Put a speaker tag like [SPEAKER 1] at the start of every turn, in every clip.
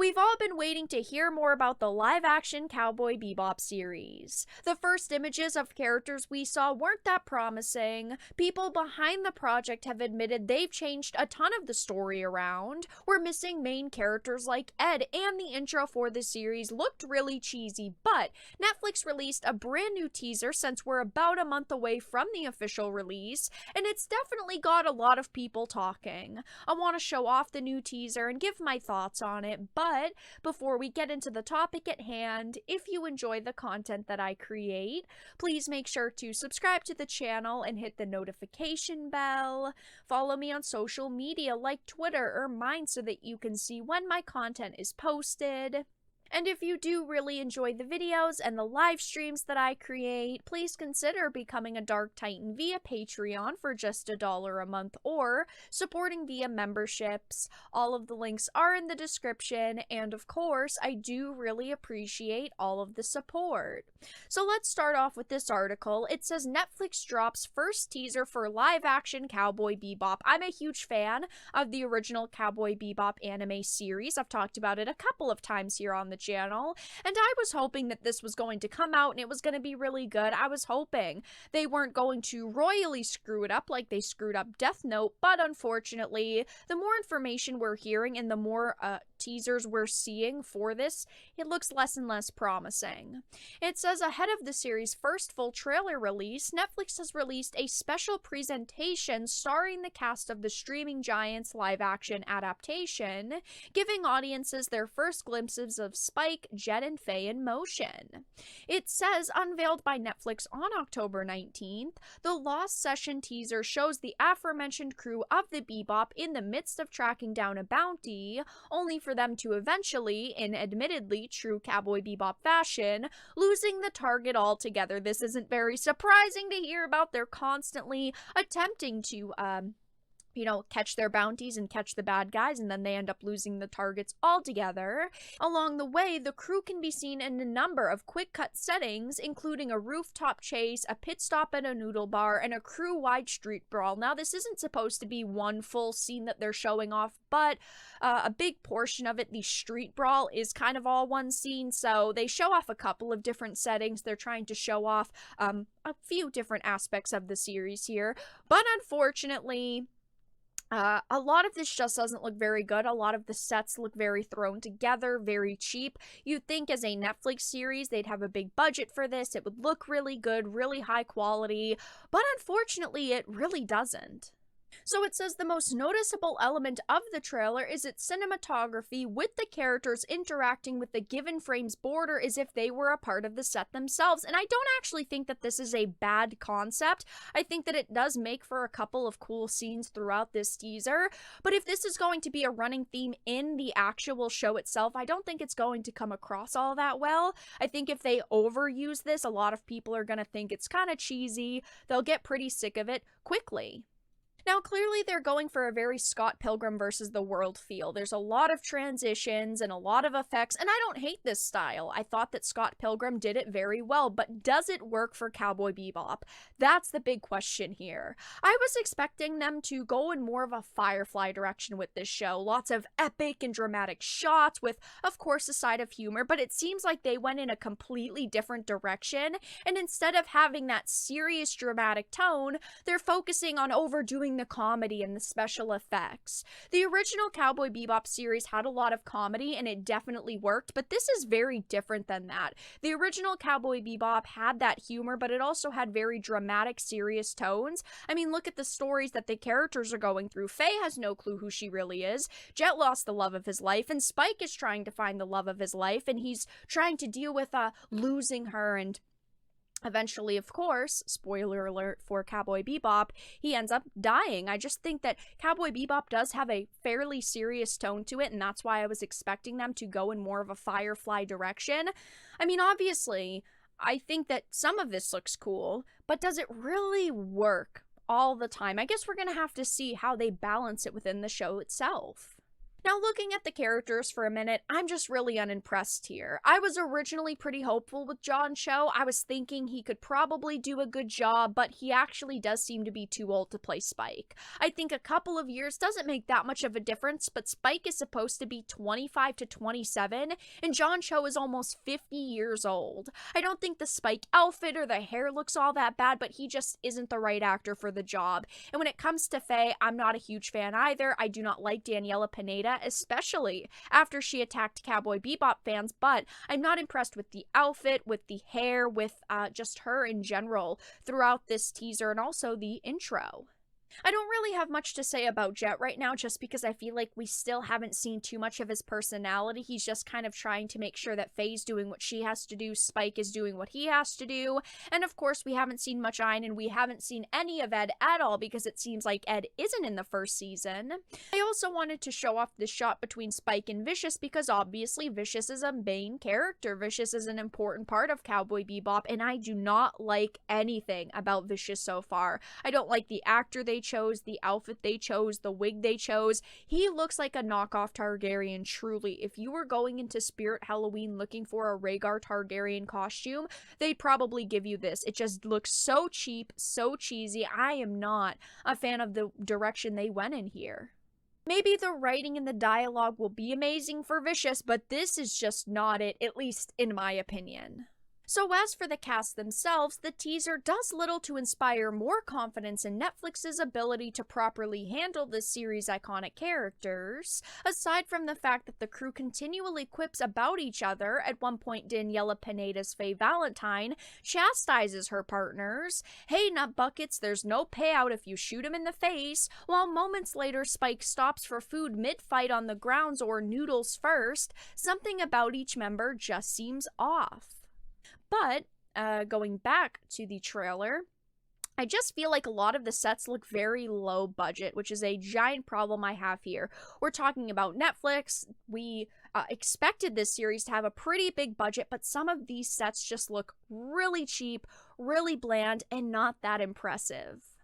[SPEAKER 1] We've all been waiting to hear more about the live-action Cowboy Bebop series. The first images of characters we saw weren't that promising. People behind the project have admitted they've changed a ton of the story around. We're missing main characters like Ed, and the intro for the series looked really cheesy, but Netflix released a brand new teaser since we're about a month away from the official release, and it's definitely got a lot of people talking. I want to show off the new teaser and give my thoughts on it, but before we get into the topic at hand, if you enjoy the content that I create, please make sure to subscribe to the channel and hit the notification bell. Follow me on social media like Twitter or mine so that you can see when my content is posted. And if you do really enjoy the videos and the live streams that I create, please consider becoming a Dark Titan via Patreon for just $1 a month or supporting via memberships. All of the links are in the description, and of course, I do really appreciate all of the support. So let's start off with this article. It says Netflix drops first teaser for live-action Cowboy Bebop. I'm a huge fan of the original Cowboy Bebop anime series. I've talked about it a couple of times here on the channel, and I was hoping that this was going to come out and it was going to be really good. I was hoping they weren't going to royally screw it up like they screwed up Death Note, but unfortunately, the more information we're hearing and the more teasers we're seeing for this, it looks less and less promising. It says ahead of the series' first full trailer release, Netflix has released a special presentation starring the cast of the streaming giant's live-action adaptation, giving audiences their first glimpses of Spike, Jet, and Faye in motion. It says, unveiled by Netflix on October 19th, the Lost Session teaser shows the aforementioned crew of the Bebop in the midst of tracking down a bounty, only for them to eventually, in admittedly true Cowboy Bebop fashion, losing the target altogether. This isn't very surprising to hear about. They're constantly attempting to, catch their bounties and catch the bad guys, and then they end up losing the targets altogether. Along the way, the crew can be seen in a number of quick-cut settings, including a rooftop chase, a pit stop at a noodle bar, and a crew-wide street brawl. Now, this isn't supposed to be one full scene that they're showing off, but a big portion of it, the street brawl, is kind of all one scene, so they show off a couple of different settings. They're trying to show off a few different aspects of the series here, but unfortunately, a lot of this just doesn't look very good. A lot of the sets look very thrown together, very cheap. You'd think as a Netflix series, they'd have a big budget for this. It would look really good, really high quality, but unfortunately, it really doesn't. So it says the most noticeable element of the trailer is its cinematography, with the characters interacting with the given frame's border as if they were a part of the set themselves. And I don't actually think that this is a bad concept. I think that it does make for a couple of cool scenes throughout this teaser. But if this is going to be a running theme in the actual show itself, I don't think it's going to come across all that well. I think if they overuse this, a lot of people are going to think it's kind of cheesy. They'll get pretty sick of it quickly. Now, clearly they're going for a very Scott Pilgrim versus the World feel. There's a lot of transitions and a lot of effects, and I don't hate this style. I thought that Scott Pilgrim did it very well, but does it work for Cowboy Bebop? That's the big question here. I was expecting them to go in more of a Firefly direction with this show. Lots of epic and dramatic shots with, of course, a side of humor, but it seems like they went in a completely different direction, and instead of having that serious dramatic tone, they're focusing on overdoing the comedy and the special effects. The original Cowboy Bebop series had a lot of comedy and it definitely worked, but this is very different than that. The original Cowboy Bebop had that humor, but it also had very dramatic, serious tones. I mean, look at the stories that the characters are going through. Faye has no clue who she really is. Jet lost the love of his life, and Spike is trying to find the love of his life, and he's trying to deal with losing her, and eventually, of course, spoiler alert for Cowboy Bebop, he ends up dying. I just think that Cowboy Bebop does have a fairly serious tone to it, and that's why I was expecting them to go in more of a Firefly direction. I mean, obviously, I think that some of this looks cool, but does it really work all the time? I guess we're gonna have to see how they balance it within the show itself. Now, looking at the characters for a minute, I'm just really unimpressed here. I was originally pretty hopeful with John Cho. I was thinking he could probably do a good job, but he actually does seem to be too old to play Spike. I think a couple of years doesn't make that much of a difference, but Spike is supposed to be 25 to 27, and John Cho is almost 50 years old. I don't think the Spike outfit or the hair looks all that bad, but he just isn't the right actor for the job. And when it comes to Faye, I'm not a huge fan either. I do not like Daniela Pineda, especially after she attacked Cowboy Bebop fans, but I'm not impressed with the outfit, with the hair, with just her in general throughout this teaser and also the intro. I don't really have much to say about Jet right now just because I feel like we still haven't seen too much of his personality. He's just kind of trying to make sure that Faye's doing what she has to do, Spike is doing what he has to do, and of course we haven't seen much Ein and we haven't seen any of Ed at all because it seems like Ed isn't in the first season. I also wanted to show off this shot between Spike and Vicious because obviously Vicious is a main character. Vicious is an important part of Cowboy Bebop and I do not like anything about Vicious so far. I don't like the actor they chose, the outfit they chose, the wig they chose. He looks like a knockoff Targaryen, truly. If you were going into Spirit Halloween looking for a Rhaegar Targaryen costume, they'd probably give you this. It just looks so cheap, so cheesy. I am not a fan of the direction they went in here. Maybe the writing and the dialogue will be amazing for Vicious, but this is just not it, at least in my opinion. So as for the cast themselves, the teaser does little to inspire more confidence in Netflix's ability to properly handle this series' iconic characters. Aside from the fact that the crew continually quips about each other, at one point Daniela Pineda's Faye Valentine chastises her partners, "Hey nut buckets, there's no payout if you shoot him in the face," while moments later Spike stops for food mid-fight on the grounds or noodles first. Something about each member just seems off. But, going back to the trailer, I just feel like a lot of the sets look very low budget, which is a giant problem I have here. We're talking about Netflix. We expected this series to have a pretty big budget, but some of these sets just look really cheap, really bland, and not that impressive.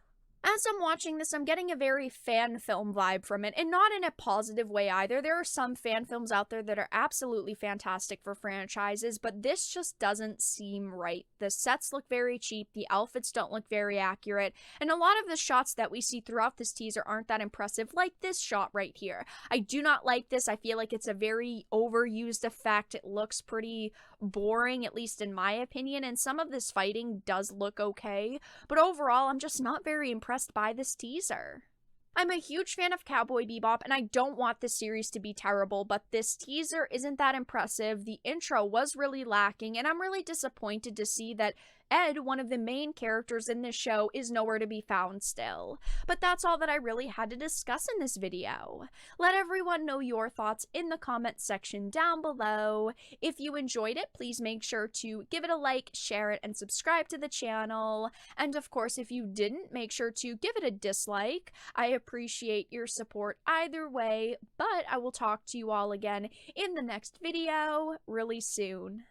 [SPEAKER 1] As I'm watching this, I'm getting a very fan film vibe from it, and not in a positive way either. There are some fan films out there that are absolutely fantastic for franchises, but this just doesn't seem right. The sets look very cheap, the outfits don't look very accurate, and a lot of the shots that we see throughout this teaser aren't that impressive, like this shot right here. I do not like this. I feel like it's a very overused effect. It looks pretty boring, at least in my opinion, and some of this fighting does look okay, but overall, I'm just not very impressed by this teaser. I'm a huge fan of Cowboy Bebop, and I don't want this series to be terrible, but this teaser isn't that impressive. The intro was really lacking, and I'm really disappointed to see that Ed, one of the main characters in this show, is nowhere to be found still. But that's all that I really had to discuss in this video. Let everyone know your thoughts in the comments section down below. If you enjoyed it, please make sure to give it a like, share it, and subscribe to the channel. And of course, if you didn't, make sure to give it a dislike. I appreciate your support either way, but I will talk to you all again in the next video really soon.